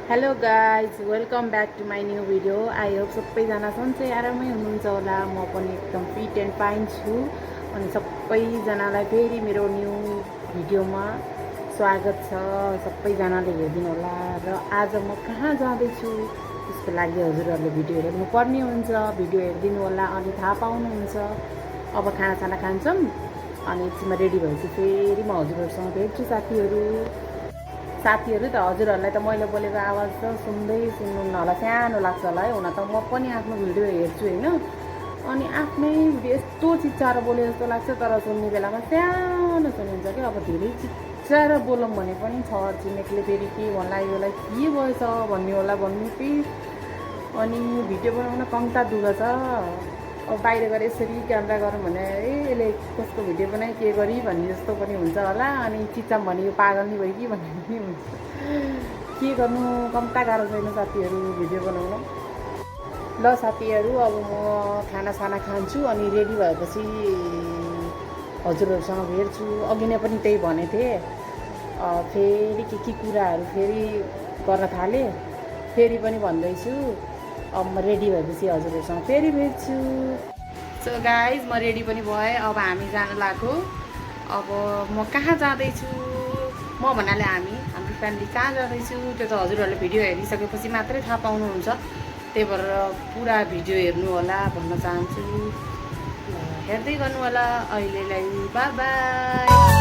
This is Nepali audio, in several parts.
Hello guys welcome back to my new video. I hope सबैजना सन्चै आरामै हुनुहुन्छ होला। म पनि एकदम फिट एन्ड फाइन छु। अनि सबैजनालाई फेरि मेरो न्यू भिडियोमा स्वागत छ। सबैजनाले हेरिदिनु होला। र आज म कहाँ जाँदैछु त्यसको लागि हजुरहरूले भिडियो हेर्नुपर्ने हुन्छ। भिडियो हेरिदिनु होला अनि थाहा पाउनुहुन्छ। अब खानासाना खान्छौँ अनि एकछिनमा रेडी भएपछि फेरि म हजुरहरूसँग भेट्छु। साथीहरू त हजुरहरूलाई त मैले बोलेको आवाज त सुन्नु होला, सानो लाग्छ होला है। हुन त म पनि आफ्नो भिडियो हेर्छु होइन, अनि आफ्नै भिडियो यस्तो चिच्चाएर बोले जस्तो लाग्छ, तर सुन्ने बेलामा सानो सुनिन्छ कि। अब धेरै चिच्चाएर बोलौँ भने पनि छर छिमेकले फेरि के भन्ला, योलाई के भएछ भन्ने होला भन्नु कि। अनि भिडियो बनाउन कम्ता दुःख छ। अब बाहिर गएर यसरी क्यामेरा गरौँ भने यसले कसको भिडियो बनाइ के गरी भन्ने जस्तो पनि हुन्छ होला। अनि चिच्चाम भने यो पागल नि भयो कि भन्ने पनि हुन्छ। के गर्नु, कम्ता गाह्रो छैन साथीहरू भिडियो बनाउन। ल साथीहरू, अब म खानासाना खान्छु अनि रेडी भएपछि हजुरहरूसँग भेट्छु। अघि नै पनि त्यही भनेको थिएँ, फेरि के कुराहरू फेरि गर्न थालेँ, फेरि पनि भन्दैछु। अब म रेडी भएपछि हजुरहरूसँग फेरि भेट्छु। सो गाइज, म रेडी पनि भएँ। अब हामी जान लाग्यो। अब म कहाँ जाँदैछु, म भन्नाले हाम्रो फ्यामिली कहाँ जाँदैछु त्यो त हजुरहरूले भिडियो हेरिसकेपछि मात्रै थाहा पाउनुहुन्छ। त्यही भएर पुरा भिडियो हेर्नु होला भन्न चाहन्छु। हेर्दै गर्नु होला। अहिलेलाई बाई बाई।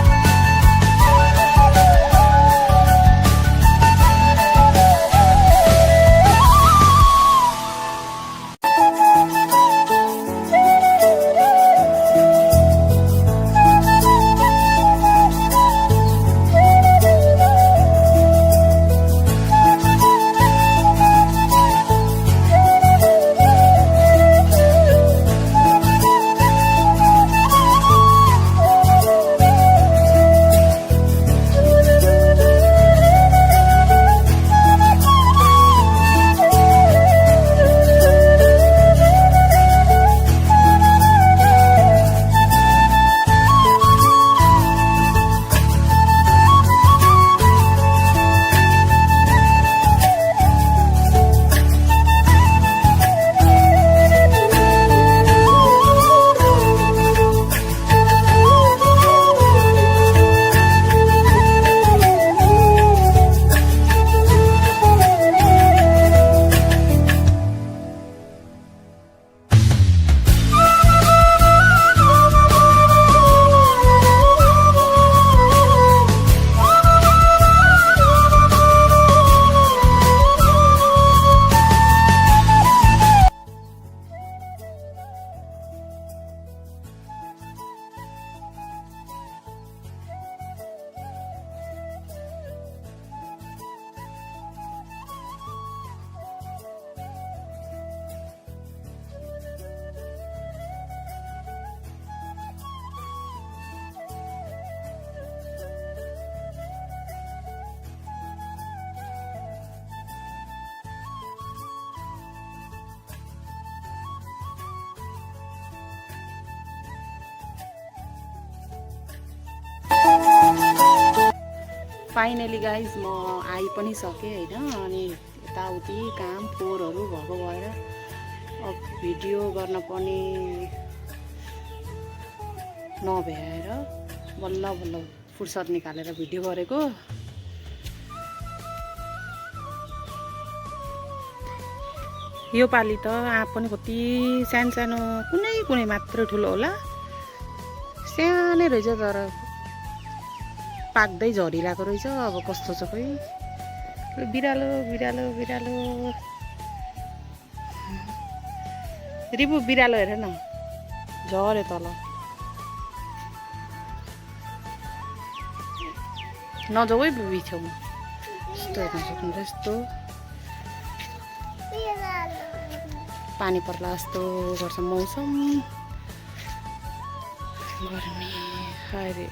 फाइनली गाइज म आइ पनि सकेँ होइन। अनि यताउति काम फोहोरहरू भएको भएर अब भिडियो गर्न पनि नभ्याएर बल्ल बल्ल फुर्सद निकालेर भिडियो गरेको। योपालि त आँप पनि कति सानो कुनै मात्र ठुलो होला, सानै रहेछ तर पाक्दै झरिरहेको रहेछ। अब कस्तो छ खै। बिरालो बिरालो बिरालो रिबु, बिरालो हेर न, झऱ्यो तल। नजाऊ है बुबी छेउमा, यस्तो हेर्न सक्नुहुन्छ। यस्तो पानी पर्ला जस्तो गर्छ मौसम, गर्मी अरे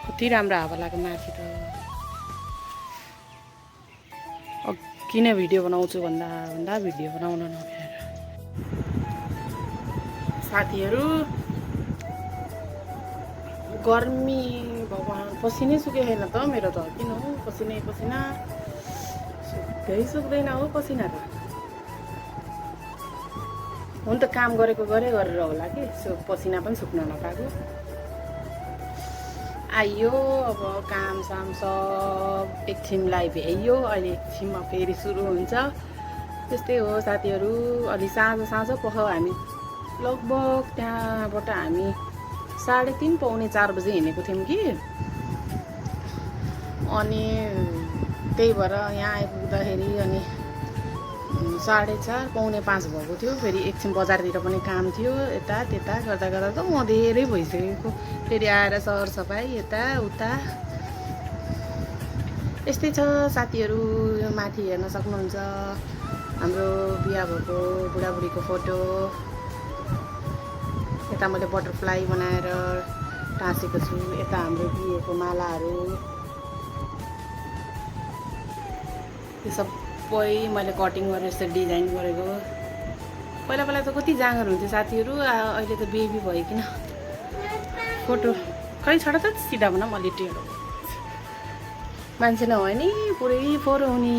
कति राम्रो हावा लाग्यो माथि त। किन भिडियो बनाउँछु भन्दा भिडियो बनाउन नभ्याएर। साथीहरू गर्मी भगवान् पसिनै सुकेको छैन त मेरो त किन हो पसिनै पसिना सुक्दैन हो पसिना त हुन त काम गरेको गरेर होला कि पसिना पनि सुक्न नपाएको आइयो अब काम साम सब एकछिनलाई भ्याइयो अहिले एकछिनमा फेरि सुरु हुन्छ त्यस्तै हो साथीहरू अलि साँझ पख हामी लगभग त्यहाँबाट हामी 3:30 पौने 4 बजे हिँडेको थियौँ कि अनि त्यही भएर यहाँ आइपुग्दाखेरि अनि 4:30 पौने 5 भएको थियो फेरि एकछिन बजारतिर पनि काम थियो यता त्यता गर्दा गर्दा त म धेरै भइसकेको फेरि आएर सरसफाइ यता उता यस्तै छ साथीहरू माथि हेर्न सक्नुहुन्छ हाम्रो बिहा भएको बुढाबुढीको फोटो यता मैले बटरफ्लाई बनाएर टाँसेको छु यता हाम्रो बिहेको मालाहरू यो सबै मैले कटिङ गरेर यस्तो डिजाइन गरेको पहिला पहिला त कति जाँगर हुन्थ्यो साथीहरू अहिले त बेबी भइकन फोटो खै छोड त सिधा भन मैले टेढो मान्छे नभए नि पुरै फोहोर हुने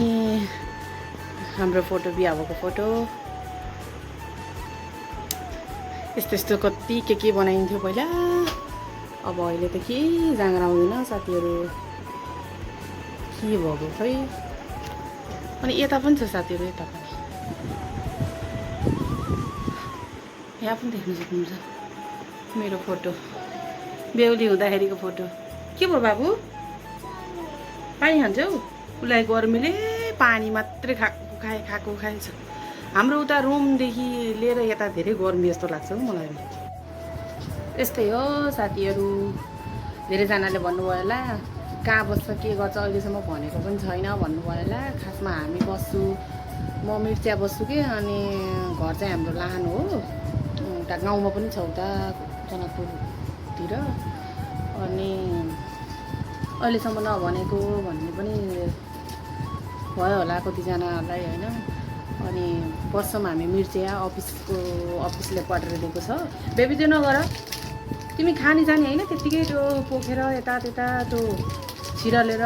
हाम्रो फोटो बिहा भएको फोटो यस्तो यस्तो कति के बनाइन्थ्यो पहिला अब अहिले त के जाँगर आउँदैन साथीहरू के भएको खै अनि यता पनि छ साथीहरू यता पनि यहाँ पनि देख्न सक्नुहुन्छ मेरो फोटो बेहुली हुँदाखेरिको फोटो के भयो बाबु पानी खान्छौ उसलाई गर्मीले पानी मात्रै खाएको खान्छ हाम्रो उता रुमदेखि लिएर यता धेरै गर्मी जस्तो लाग्छ हौ मलाई यस्तै हो साथीहरू धेरैजनाले भन्नुभयो होला कहाँ बस्छ के गर्छ अहिलेसम्म भनेको पनि छैन भन्नुभयो होला खासमा हामी बस्छु म मिर्चिया बस्छु कि अनि घर चाहिँ हाम्रो लाहान हो उता गाउँमा पनि छ उता जनकपुरतिर अनि अहिलेसम्म नभनेको भन्ने पनि भयो होला कतिजनालाई होइन अनि बस्छौँ हामी मिर्चिया अफिसले पठाएर दिएको छ बेबी त्यो नगर तिमी खानी जाने होइन त्यत्तिकै त्यो पोखेर यता त्यता त्यो छिरलेर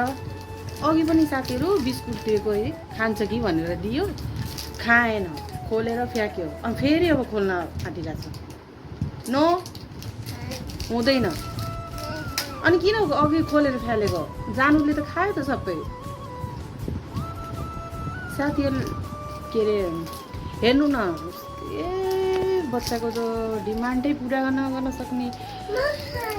अघि पनि साथीहरू बिस्कुट दिएको है खान्छ कि भनेर दियो खाएन खोलेर फ्याँक्यो अनि फेरि अब खोल्न आँटिरहेको छ नो हुँदैन अनि किन अघि खोलेर फ्यालेको जानुले त खायो त सबै साथीहरू के अरे हेर्नु न ए बच्चाको त डिमान्डै पुरा गर्न सक्ने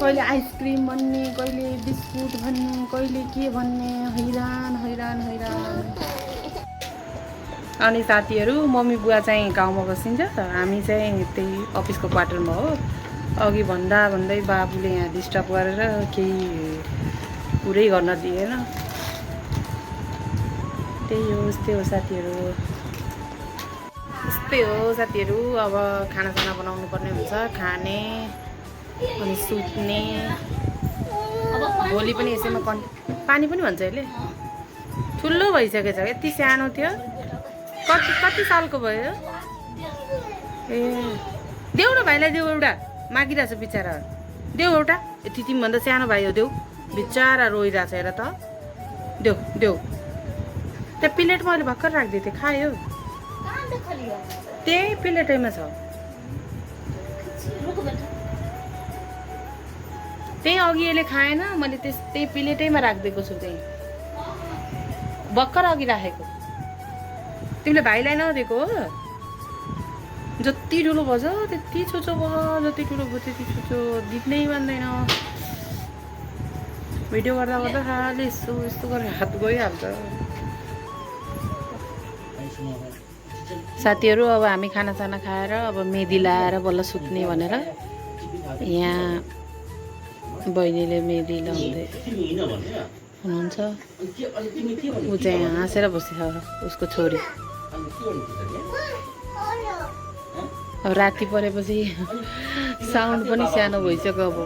कहिले आइसक्रिम भन्ने कहिले बिस्कुट भन्ने कहिले के भन्ने हैरान अनि साथीहरू मम्मी बुवा चाहिँ गाउँमा बसिन्छ हामी चाहिँ त्यही अफिसको क्वार्टरमा हो अघि भन्दै बाबुले यहाँ डिस्टर्ब गरेर केही पुरै गर्न दिएन त्यही हो यस्तै हो साथीहरू अब खानासाना बनाउनु पर्ने हुन्छ खाने अनि सुत्ने भोलि पनि यसैमा पानी पनि भन्छ यसले ठुलो भइसकेछ यति सानो थियो कति सालको भयो ए देऊ न भाइलाई देऊ एउटा मागिरहेछ बिचरा देऊ एउटा यति तिमीभन्दा सानो भाइ हो देऊ बिचरा रोइरहेछ हेर त देऊ त्यो प्लेट मैले भर्खर राखिदिएको थिएँ खायो त्यही प्लेटैमा छ त्यही अघि यसले खाएन मैले त्यही प्लेटैमा राखिदिएको छु त्यही भर्खर अघि राखेको तिमीले भाइलाई नदिएको हो जति ठुलो भएछ त्यति छोचो भयो जति ठुलो भयो त्यति छोचो दिनै मान्दैन भिडियो गर्दा खालि यस्तो गरेर हात गइहाल्छ साथीहरू अब हामी खानासाना खाएर अब मेहदी लाएर बल्ल सुत्ने भनेर यहाँ बहिनीले मेहदी लाउँदै हुनुहुन्छ ऊ चाहिँ हाँसेर बसेछ उसको छोरी अब राति परेपछि साउन्ड पनि सानो भइसक्यो अब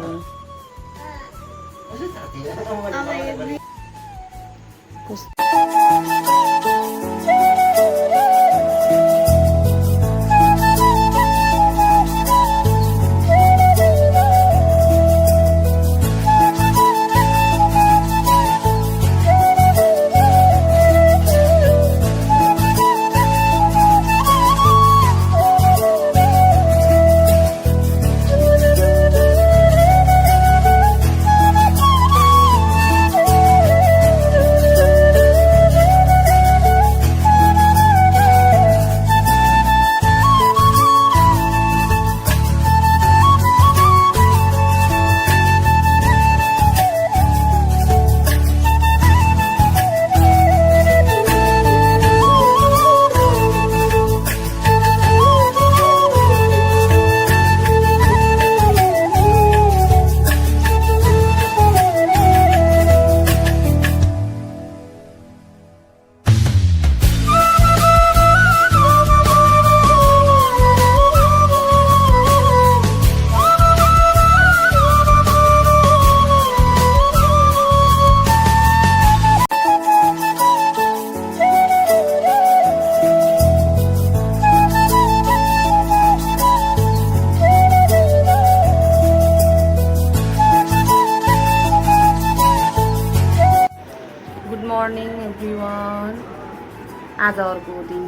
आज अर्को दिन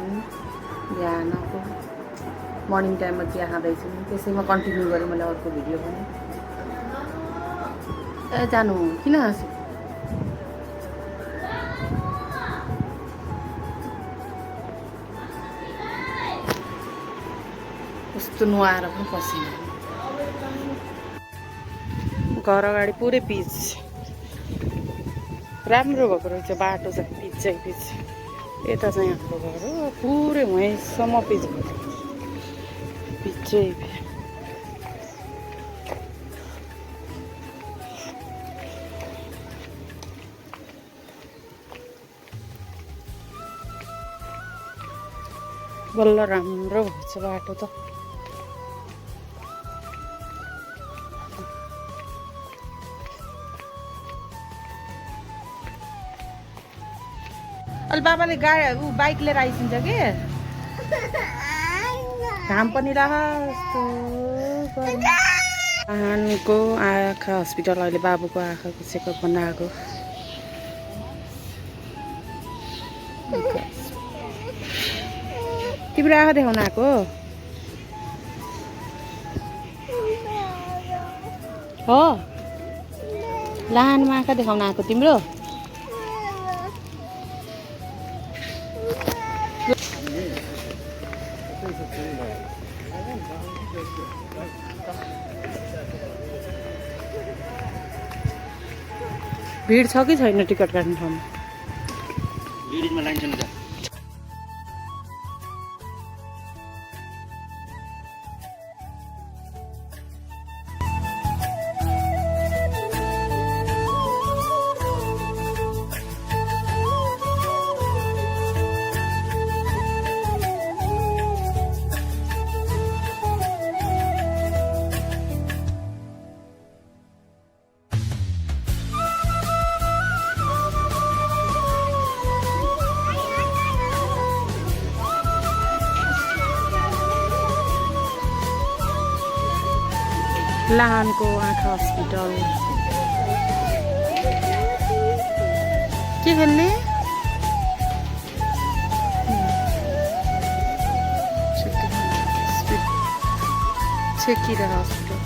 बिहानको मर्निङ टाइममा चिया खाँदैछु त्यसैमा कन्टिन्यू गरेँ मैले अर्को भिडियो पनि जानु किन हाँस्यो कस्तो नुहाएर पनि पसिन घर अगाडि पुरै पिच राम्रो भएको रहेछ बाटो चाहिँ पिचै पिच यता चाहिँ हाम्रो घर हो पुरै वहीँसम्म पिच भएको पिचै बल्ल राम्रो भएको छ बाटो त अहिले बाबाले गाडी बाइक लिएर आइसिन्छ कि घाम पनि यस्तो आहानको आँखा हस्पिटल अहिले बाबुको आँखाको चेकअप गर्न आएको तिम्रो आँखा देखाउन आएको हो लानमा आँखा देखाउन आएको तिम्रो भिड छ कि छैन टिकट काट्ने ठाउँमा लाहानको आँखा हस्पिटल के खेल्ने छेकिरा हस्पिटल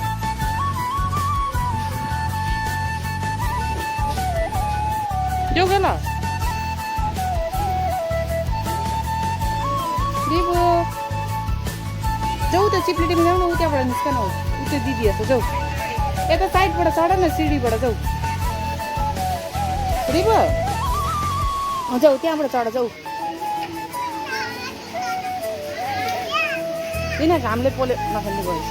यो गेला दिबो जाऊ त चिप्लिटीमा जाऊ न उताबाट निस्कन हो त्यो दिदी जस्तो जाऊ यता साइडबाट चढ न सिँढीबाट जाऊ रिब जाऊ त्यहाँबाट चढ जाऊ किन घामले पोले नखेल्ने भयो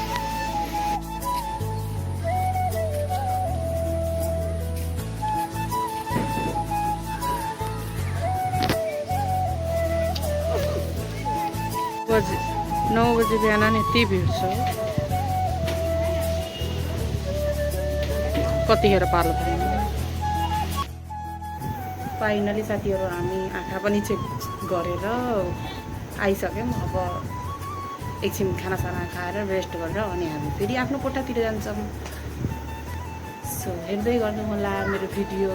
बजे 9 बजे बिहान नि यति भिड छ कतिखेर पार्लो पर्ने फाइनली साथीहरू हामी आँखा पनि चेक गरेर आइसक्यौँ अब एकछिन खानासाना खाएर रेस्ट गरेर अनि हामी फेरि आफ्नो कोठातिर जान्छौँ सो हेर्दै गर्नु होला मेरो भिडियो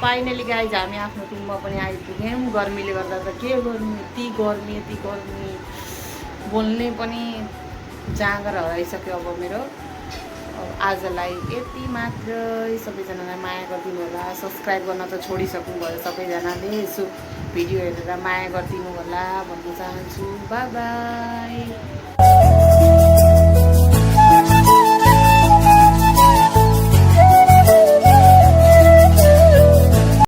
फाइनली गाइज हामी आफ्नो टिममा पनि आइपुग्यौँ गर्मीले गर्दा त के गर्नु यति गर्मी बोल्ने पनि जाँगर हराइसक्यो अब मेरो आजलाई यति मात्रै सबैजनालाई माया गरिदिनु होला सब्सक्राइब गर्न त छोडिसक्नु भयो सबैजनाले यसो भिडियो हेरेर माया गरिदिनु होला भन्न चाहन्छु बाई बाई